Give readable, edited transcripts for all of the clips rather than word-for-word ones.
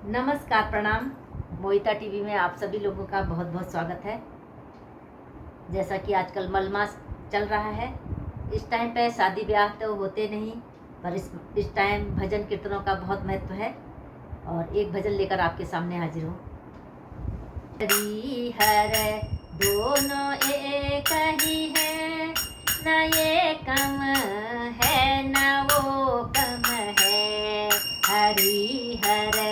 नमस्कार, प्रणाम। मोहिता टीवी में आप सभी लोगों का बहुत बहुत स्वागत है। जैसा कि आजकल मलमास चल रहा है, इस टाइम पे शादी ब्याह तो होते नहीं, पर इस टाइम भजन कीर्तनों का बहुत महत्व है और एक भजन लेकर आपके सामने हाजिर हूँ। हरि हर दोनों एक ही है, न ये कम है न वो कम है। हरि हर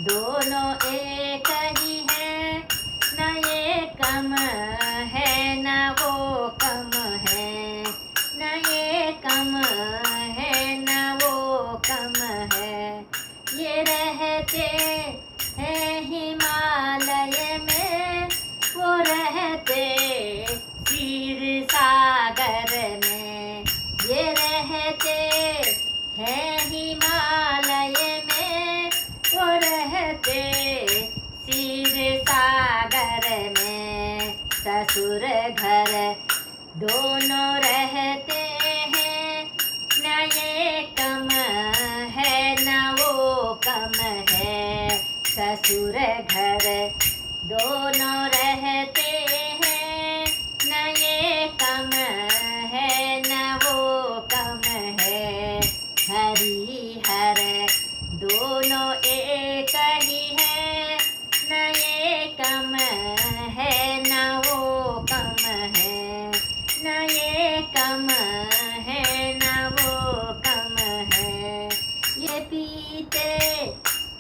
दोनों एक ही है, न ये कम है न वो कम है, न ये कम है न वो कम है। ये रहते हैं हिमालय में, वो रहते क्षीर सागर में। ये रहते हैं हिमालय में, वो रहते क्षीर सागर में। ससुर घर दोनों रहते हैं, न ये कम है न वो कम है। ससुर घर दोनों रहते हैं, न ये कम है न वो कम है। हरि हर दोनों एक ही है, न ये कम है न वो कम है, न ये कम है न वो कम है। ये पीते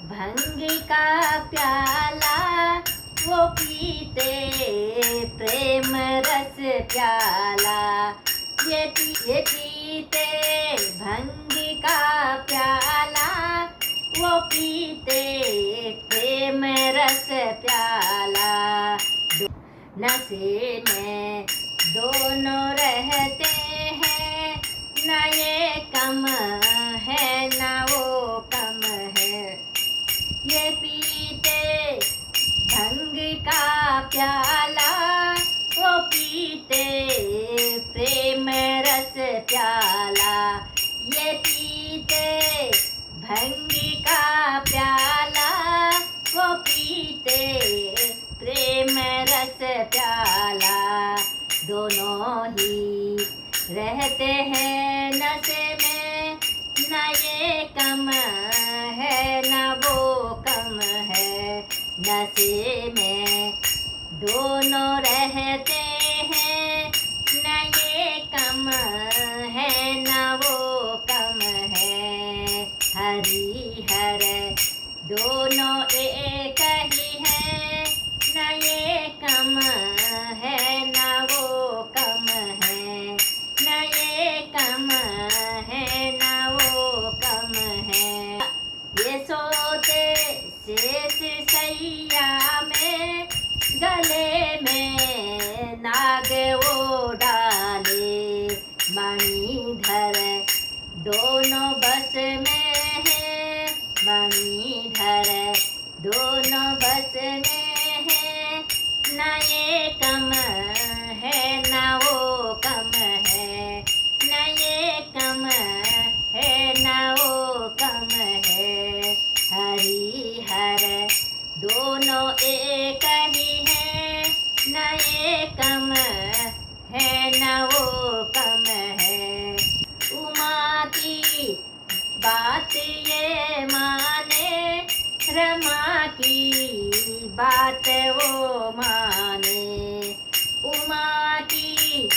भंग का प्याला, वो पीते प्रेम रस प्याला। ये पीते भंग का प्याला, वो पीते प्रेम रस प्याला। नशे में दोनों रहते हैं, न ये कम है न वो कम है। ये पीते भंग का प्याला, वो पीते प्रेम रस प्याला। ये पीते भंग का प्याला, वो पीते प्रेम रस प्याला। दोनों ही रहते हैं नशे में, न ये कम है न वो कम है। नशे में दोनों रहते हैं, न ये कम है न वो कम है। हरि हर दोनों एक ही है, न ये कम है न वो कम है, न ये कम है न वो कम है। ये सोते शेष सैया में, गले में नाग वो डाले। मणिधर दोनों बस में है, मणिधर दोनों बस में है, न ये कम है न वो कम है, न ये कम है न वो कम है। हरि हर दोनों एक ही है, न ये कम है न वो कम है। उमा की बात ये माने, रमा की बात वो माने। उमा की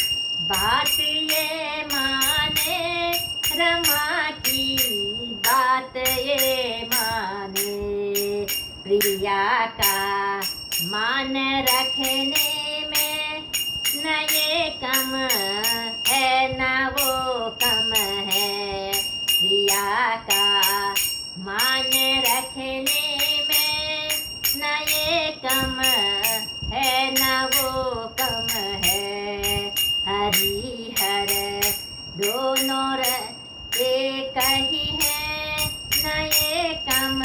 बात ये माने, रमा की बात ये माने। प्रिया का मान रखने में, न ये कम है न वो कम है। प्रिया का मान रखने में, न ये कम है न वो कम है। हरि हर दोनों एक ही है, न ये कम